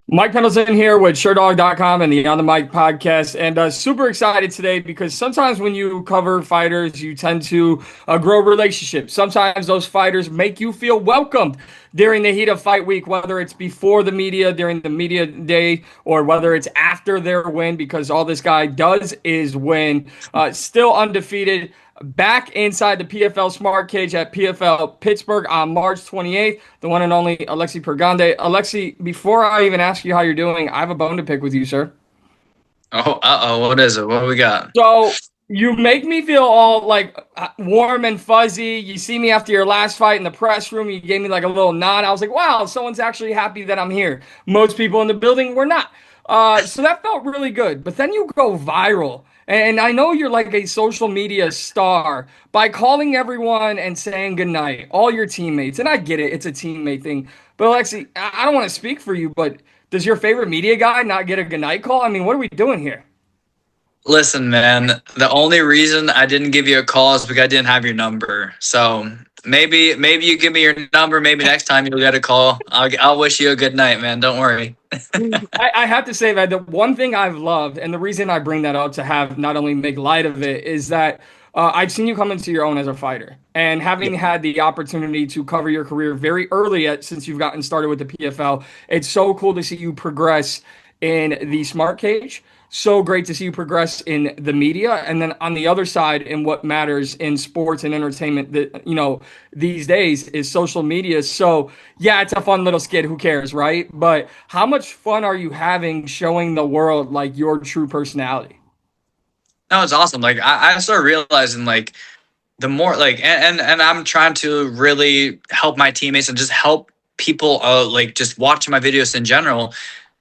Mike Pendleton here with SureDog.com and the On the Mic podcast, and super excited today because sometimes when you cover fighters, you tend to grow relationships. Sometimes those fighters make you feel welcomed during the heat of fight week, whether it's before the media, during the media day, or whether it's after their win, because all this guy does is win. Still undefeated. Back inside the PFL Smart Cage at PFL Pittsburgh on March 28th, the one and only Alexei. Alexei, before I even ask you how you're doing, I have a bone to pick with you, sir. What is it? What do we got? So you make me feel all like warm and fuzzy. You see me after your last fight in the press room. You gave me like a little nod. I was like, wow, someone's actually happy that I'm here. Most people in the building were not. So that felt really good. But then you go viral. And I know you're like a social media star by calling everyone and saying goodnight, all your teammates. And I get it, it's a teammate thing. But Alexei, I don't want to speak for you, but does your favorite media guy not get a goodnight call? I mean, what are we doing here? Listen, man, the only reason I didn't give you a call is because I didn't have your number. So maybe you give me your number. Maybe next time you'll get a call. I'll wish you a good night, man. Don't worry. I have to say that the one thing I've loved, and the reason I bring that up to have not only make light of it, is that I've seen you come into your own as a fighter. And having had the opportunity to cover your career very early since you've gotten started with the PFL, it's so cool to see you progress in the smart cage. So great to see you progress in the media, and then on the other side, in what matters in sports and entertainment that these days is social media. So yeah, it's a fun little skit. Who cares, right? But how much fun are you having showing the world like your true personality? No, it's awesome. Like I started realizing like the more like and I'm trying to really help my teammates and just help people like just watching my videos in general.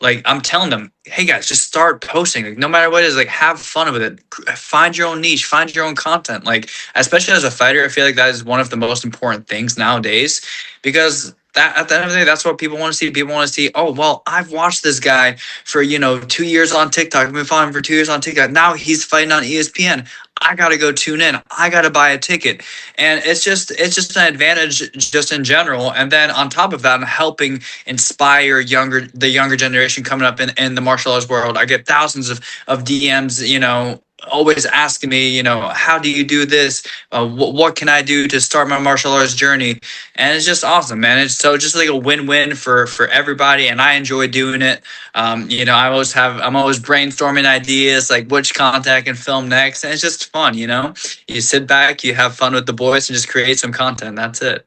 Like I'm telling them, hey guys, just start posting. Like no matter what it is, like have fun with it. Find your own niche, find your own content. Like especially as a fighter, I feel like that is one of the most important things nowadays because that at the end of the day, that's what people want to see. People want to see, oh well, I've watched this guy for 2 years on TikTok. I've been following him for 2 years on TikTok. Now he's fighting on ESPN. I gotta go tune in. I gotta buy a ticket, and it's just an advantage just in general. And then on top of that, I'm helping inspire the younger generation coming up in the martial arts world. I get thousands of DMs, always asking me, how do you do this? What can I do to start my martial arts journey? And it's just awesome, man. It's so just like a win-win for everybody, and I enjoy doing it. I'm always brainstorming ideas like which content I can film next, and it's just fun. You sit back, you have fun with the boys, and just create some content. That's it.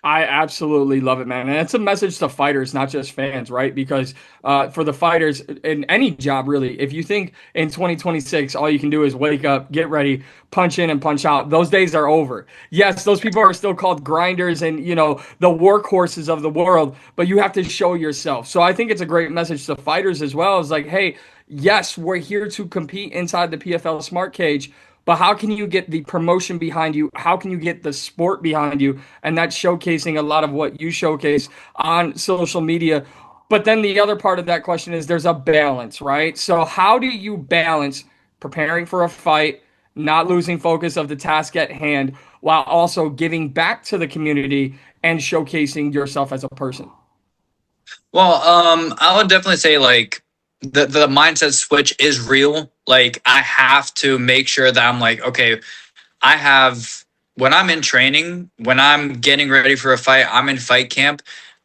I absolutely love it, man. And it's a message to fighters, not just fans, right? Because for the fighters in any job, really, if you think in 2026, all you can do is wake up, get ready, punch in and punch out, those days are over. Yes, those people are still called grinders and, the workhorses of the world, but you have to show yourself. So I think it's a great message to fighters as well. It's like, hey, yes, we're here to compete inside the PFL Smart Cage, but how can you get the promotion behind you? How can you get the sport behind you? And that's showcasing a lot of what you showcase on social media. But then the other part of that question is there's a balance, right? So how do you balance preparing for a fight, not losing focus of the task at hand, while also giving back to the community and showcasing yourself as a person? Well, I would definitely say like the mindset switch is real. Like I have to make sure that I'm like, okay, I have when I'm in training, when I'm getting ready for a fight, I'm in fight camp.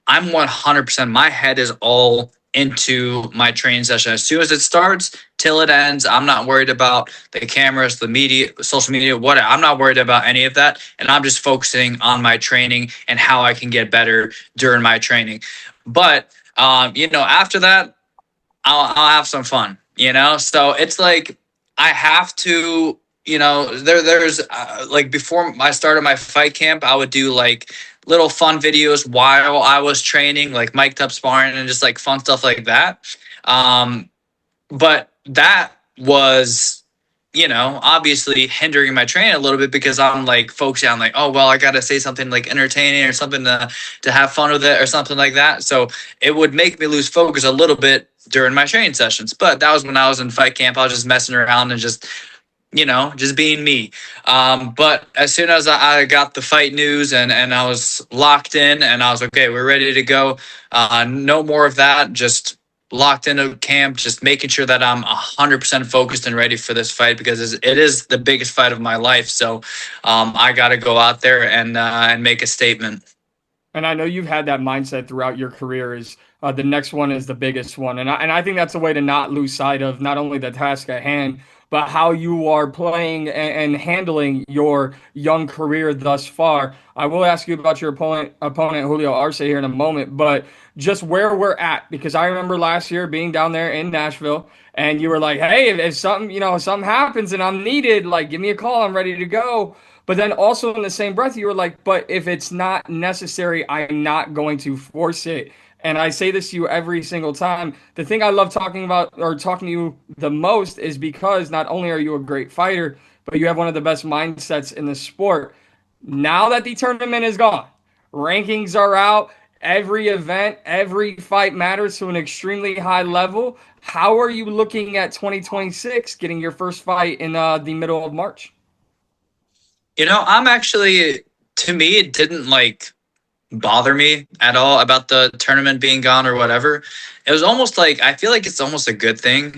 I'm 100%. My head is all into my training session. As soon as it starts till it ends, I'm not worried about the cameras, the media, social media, whatever. I'm not worried about any of that. And I'm just focusing on my training and how I can get better during my training. But, after that, I'll have some fun, So it's like I have to, there's like before I started my fight camp, I would do like little fun videos while I was training, like mic'd up sparring and just like fun stuff like that. But that was, obviously hindering my training a little bit because I'm like focusing on like, oh, well, I got to say something like entertaining or something to have fun with it or something like that. So it would make me lose focus a little bit during my training sessions. But that was when I was in fight camp. I was just messing around and just being me. But as soon as I got the fight news and I was locked in and I was okay, we're ready to go. No more of that. Just locked into camp, just making sure that I'm 100% focused and ready for this fight because it is the biggest fight of my life. So I got to go out there and make a statement. And I know you've had that mindset throughout your career is the next one is the biggest one. And I think that's a way to not lose sight of not only the task at hand, but how you are playing and handling your young career thus far. I will ask you about your opponent Julio Arce here in a moment, but just where we're at, because I remember last year being down there in Nashville and you were like, hey, if something, something happens and I'm needed, like give me a call, I'm ready to go. But then also in the same breath, you were like, but if it's not necessary, I'm not going to force it. And I say this to you every single time. The thing I love talking about or talking to you the most is because not only are you a great fighter, but you have one of the best mindsets in the sport. Now that the tournament is gone, rankings are out, every event, every fight matters to an extremely high level. How are you looking at 2026, getting your first fight in the middle of March? I'm actually, to me, it didn't bother me at all about the tournament being gone or whatever. It was almost like, I feel like it's almost a good thing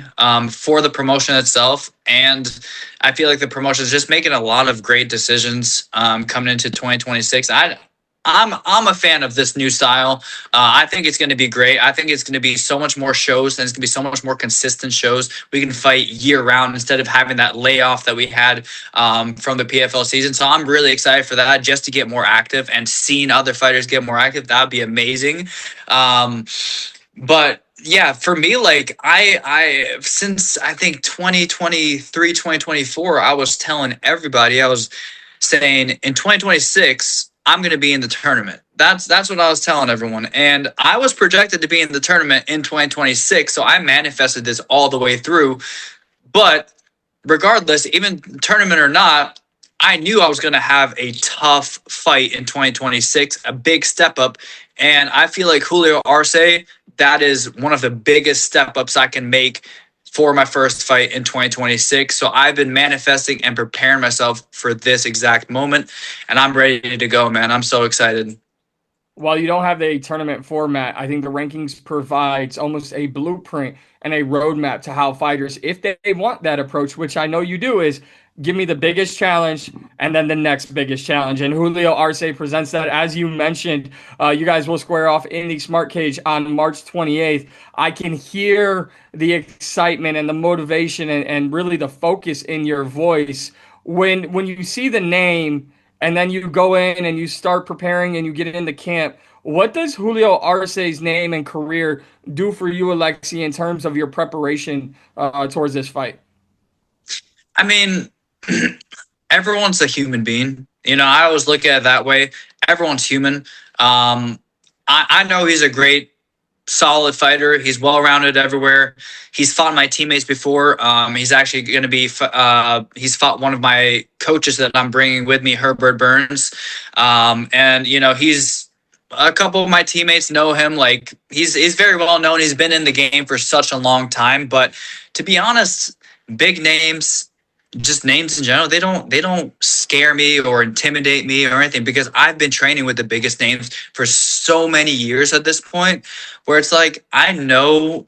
for the promotion itself. And I feel like the promotion is just making a lot of great decisions coming into 2026. I'm a fan of this new style. I think it's going to be great. I think it's going to be so much more shows, and it's going to be so much more consistent shows. We can fight year round instead of having that layoff that we had from the PFL season. So I'm really excited for that, just to get more active and seeing other fighters get more active. That would be amazing. But yeah, for me, I since I think 2023, 2024, I was telling everybody, I was saying in 2026, I'm going to be in the tournament. That's what I was telling everyone. And I was projected to be in the tournament in 2026. So I manifested this all the way through. But regardless, even tournament or not, I knew I was going to have a tough fight in 2026, a big step up. And I feel like Julio Arce, that is one of the biggest step ups I can make for my first fight in 2026. So I've been manifesting and preparing myself for this exact moment, and I'm ready to go, man. I'm so excited. While you don't have a tournament format, I think the rankings provides almost a blueprint and a roadmap to how fighters, if they want that approach, which I know you do, is give me the biggest challenge and then the next biggest challenge. And Julio Arce presents that. As you mentioned, you guys will square off in the Smart Cage on March 28th. I can hear the excitement and the motivation and really the focus in your voice when you see the name and then you go in and you start preparing and you get into camp. What does Julio Arce's name and career do for you, Alexei, in terms of your preparation towards this fight? I mean, everyone's a human being. I always look at it that way. Everyone's human. I know he's a great, solid fighter. He's well-rounded everywhere. He's fought my teammates before. He's actually going to be, he's fought one of my coaches that I'm bringing with me, Herbert Burns. And, he's, a couple of my teammates know him. He's very well known. He's been in the game for such a long time. But to be honest, big names, just names in general, they don't scare me or intimidate me or anything, because I've been training with the biggest names for so many years at this point, where it's like, I know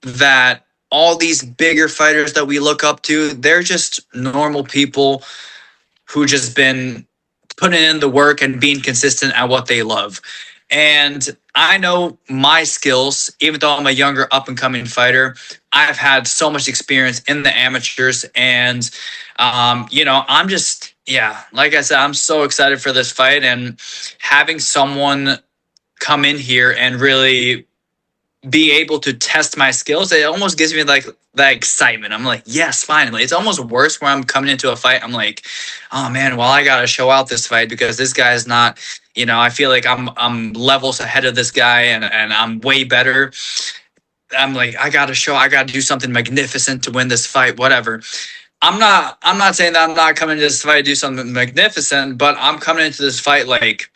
that all these bigger fighters that we look up to, they're just normal people who just been putting in the work and being consistent at what they love. And I know my skills, even though I'm a younger up-and-coming fighter. I've had so much experience in the amateurs. And, I'm just, like I said, I'm so excited for this fight. And having someone come in here and really be able to test my skills, it almost gives me that excitement. I'm like, yes, finally. It's almost worse where I'm coming into a fight. I'm like, oh man, well, I got to show out this fight because this guy is not, I feel like I'm levels ahead of this guy and I'm way better. I'm like, I got to do something magnificent to win this fight, whatever. I'm not saying that I'm not coming to this fight to do something magnificent, but I'm coming into this fight like,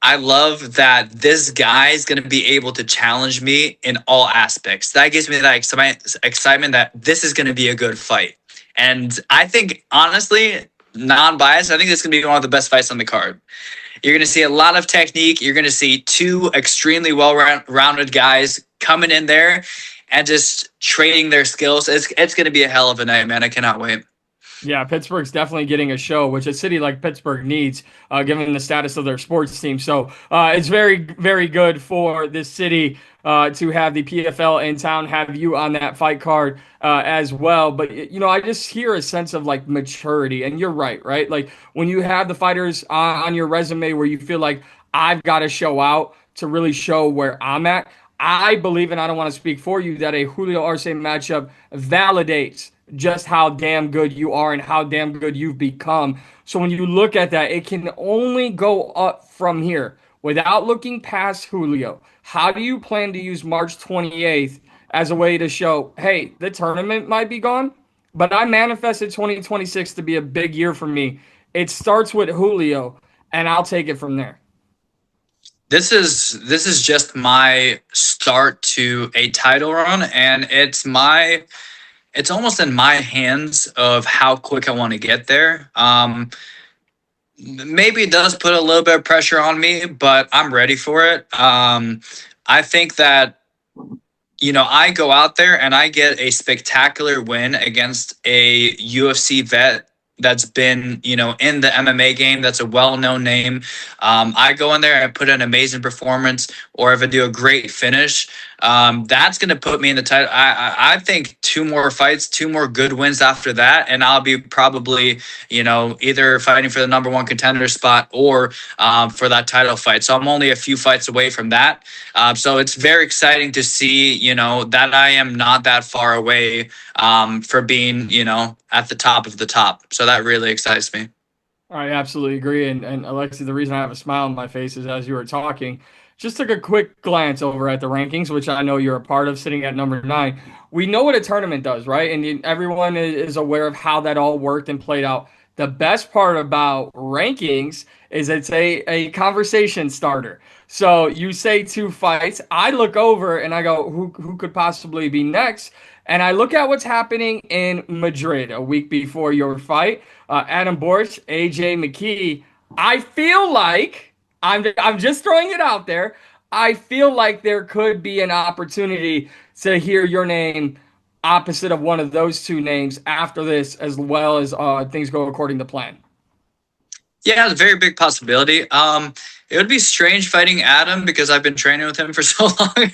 I love that this guy is going to be able to challenge me in all aspects. That gives me that excitement that this is going to be a good fight. And I think, honestly, non-biased, I think this is going to be one of the best fights on the card. You're going to see a lot of technique. You're going to see two extremely well-rounded guys coming in there. and just trading their skills. It's going to be a hell of a night, man. I cannot wait. Yeah, Pittsburgh's definitely getting a show, which a city like Pittsburgh needs, given the status of their sports team. So it's very, very good for this city to have the PFL in town, have you on that fight card as well. But, I just hear a sense of like maturity. And you're right, right? Like when you have the fighters on your resume where you feel like I've got to show out to really show where I'm at. I believe, and I don't want to speak for you, that a Julio Arce matchup validates just how damn good you are and how damn good you've become. So when you look at that, it can only go up from here without looking past Julio. How do you plan to use March 28th as a way to show, hey, the tournament might be gone, but I manifested 2026 to be a big year for me. It starts with Julio, and I'll take it from there. This is just my start to a title run, and it's almost in my hands of how quick I want to get there. Maybe it does put a little bit of pressure on me, but I'm ready for it. I think that, I go out there and I get a spectacular win against a UFC vet that's been, in the MMA game, that's a well-known name. I go in there and put an amazing performance, or if I do a great finish, that's going to put me in the title. I think 2 more fights, 2 more good wins after that, and I'll be probably, either fighting for the number 1 contender spot or for that title fight. So I'm only a few fights away from that. So it's very exciting to see, that I am not that far away for being, at the top of the top. So that really excites me. I absolutely agree. And Alexei, the reason I have a smile on my face is as you were talking, just took a quick glance over at the rankings, which I know you're a part of, sitting at number 9. We know what a tournament does, right? And everyone is aware of how that all worked and played out. The best part about rankings is it's a conversation starter. So you say 2 fights. I look over and I go, who could possibly be next? And I look at what's happening in Madrid a week before your fight. Adam Borch, AJ McKee. I feel like, I'm just throwing it out there, I feel like there could be an opportunity to hear your name opposite of one of those 2 names after this, as well as things go according to plan. Yeah, it's a very big possibility. It would be strange fighting Adam because I've been training with him for so long.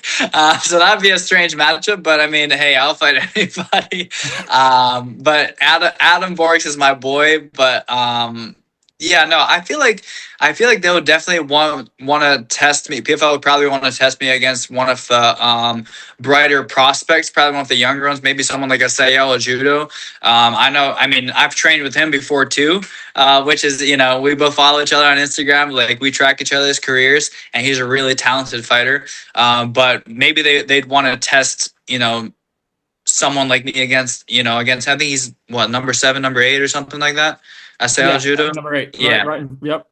So that'd be a strange matchup. But I mean, hey, I'll fight anybody. But Adam Borix is my boy. But yeah, no, I feel like they would definitely want to test me. PFL would probably want to test me against one of the brighter prospects, probably one of the younger ones, maybe someone like Alexei or Judo. I've trained with him before too, which is, we both follow each other on Instagram. Like, we track each other's careers, and he's a really talented fighter. But maybe they'd want to test, someone like me against, I think he's number 7, number 8 or something like that. Yeah, Judo. number 8. Yeah. Right. Yep.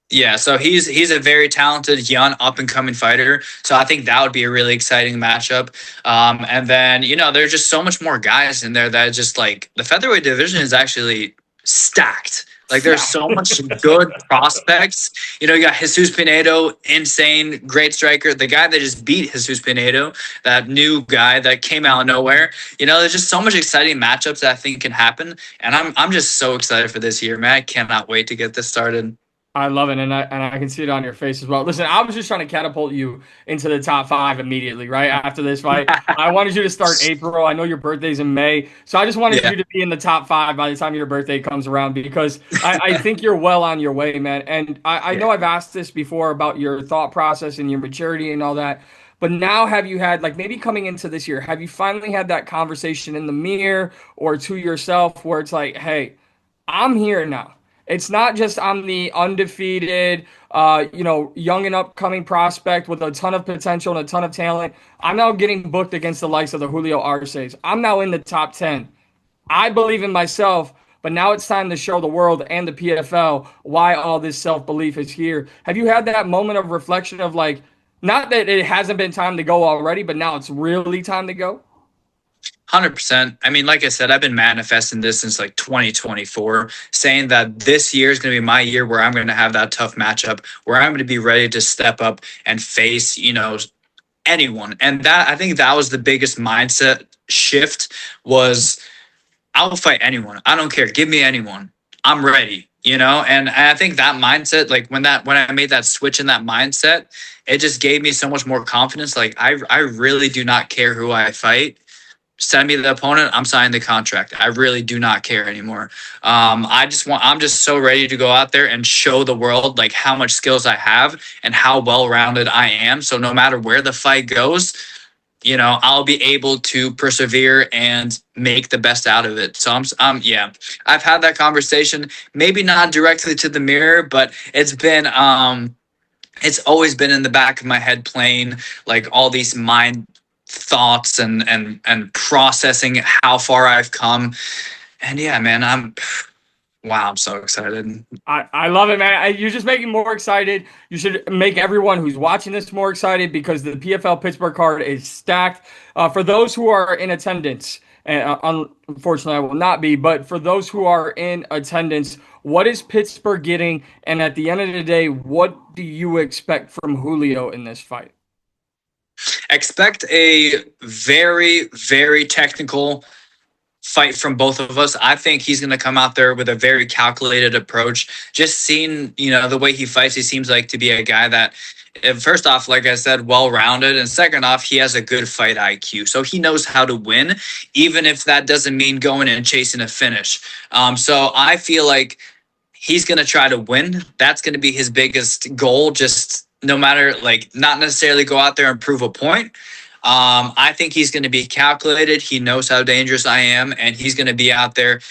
Yeah, so he's a very talented, young, up-and-coming fighter. So I think that would be a really exciting matchup. And then, there's just so much more guys in there that just, like, the featherweight division is actually stacked. Like, there's so much good prospects. You got Jesus Pinedo, insane, great striker. The guy that just beat Jesus Pinedo, that new guy that came out of nowhere. There's just so much exciting matchups that I think can happen. And I'm just so excited for this year, man. I cannot wait to get this started. I love it, and I can see it on your face as well. Listen, I was just trying to catapult you into the top 5 immediately, right after this fight. I wanted you to start April. I know your birthday's in May, so I just wanted you to be in the top 5 by the time your birthday comes around, because I think you're well on your way, man. And I know I've asked this before about your thought process and your maturity and all that, but now have you had, like, maybe coming into this year, have you finally had that conversation in the mirror or to yourself where it's like, hey, I'm here now. It's not just I'm the undefeated, young and upcoming prospect with a ton of potential and a ton of talent. I'm now getting booked against the likes of the Julio Arces. I'm now in the top 10. I believe in myself, but now it's time to show the world and the PFL why all this self-belief is here. Have you had that moment of reflection of, like, not that it hasn't been time to go already, but now it's really time to go? 100%. I mean, like I said, I've been manifesting this since like 2024, saying that this year is going to be my year where I'm going to have that tough matchup, where I'm going to be ready to step up and face, anyone. And that, I think that was the biggest mindset shift was I will fight anyone. I don't care. Give me anyone. I'm ready, you know? And I think that mindset, like when I made that switch in that mindset, it just gave me so much more confidence. Like I really do not care who I fight. Send me the opponent. I'm signing the contract. I really do not care anymore. I'm just so ready to go out there and show the world like how much skills I have and how well-rounded I am. So no matter where the fight goes, you know, I'll be able to persevere and make the best out of it. So yeah, I've had that conversation, maybe not directly to the mirror, but it's always been in the back of my head playing like all these mind thoughts and processing how far I've come. And yeah, man, wow, I'm so excited. I love it, man. You're just making me more excited. You should make everyone who's watching this more excited because the PFL Pittsburgh card is stacked. For those who are in attendance, and unfortunately I will not be, but for those who are in attendance, what is Pittsburgh getting? And at the end of the day, what do you expect from Julio in this fight? Expect a very, very technical fight from both of us. I think he's going to come out there with a very calculated approach. Just seeing, you know, the way he fights, he seems like to be a guy that, first off, like I said, well-rounded, and second off, he has a good fight IQ. So he knows how to win, even if that doesn't mean going and chasing a finish. So I feel like he's going to try to win. That's going to be his biggest goal, just no matter, like, not necessarily go out there and prove a point. I think he's going to be calculated. He knows how dangerous I am, and he's going to be out there,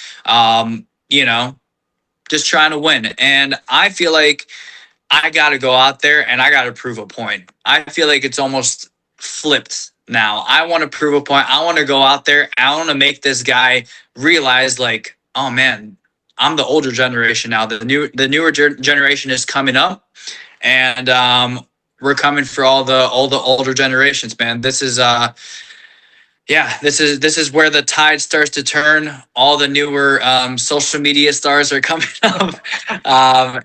you know, just trying to win. And I feel like I got to go out there and I got to prove a point. I feel like it's almost flipped now. I want to prove a point. I want to go out there. I want to make this guy realize, like, oh man, I'm the older generation now. The newer generation is coming up, and we're coming for all the older generations, man. This is this is where the tide starts to turn. All the newer social media stars are coming up,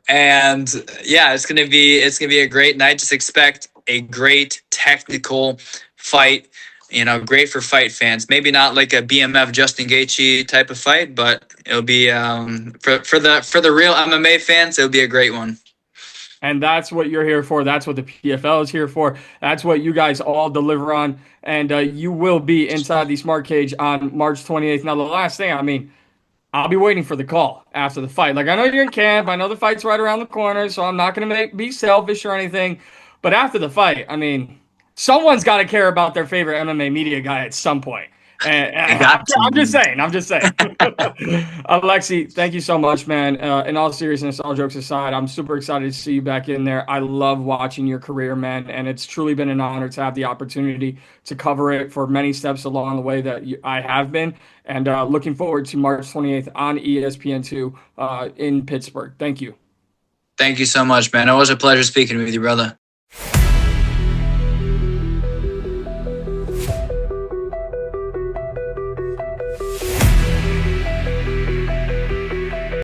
and yeah, it's gonna be a great night. Just expect a great technical fight. You know, great for fight fans. Maybe not like a BMF Justin Gaethje type of fight, but it'll be for the real MMA fans. It'll be a great one. And that's what you're here for. That's what the PFL is here for. That's what you guys all deliver on. And you will be inside the Smart Cage on March 28th. Now, the last thing, I mean, I'll be waiting for the call after the fight. Like, I know you're in camp. I know the fight's right around the corner, so I'm not going to be selfish or anything. But after the fight, I mean, someone's got to care about their favorite MMA media guy at some point. And I'm just saying. Alexei, thank you so much, man. In all seriousness, all jokes aside, I'm super excited to see you back in there. I love watching your career, man, and it's truly been an honor to have the opportunity to cover it for many steps along the way that I have been. And looking forward to March 28th on ESPN2 in Pittsburgh. Thank you. Thank you so much, man. It was a pleasure speaking with you, brother.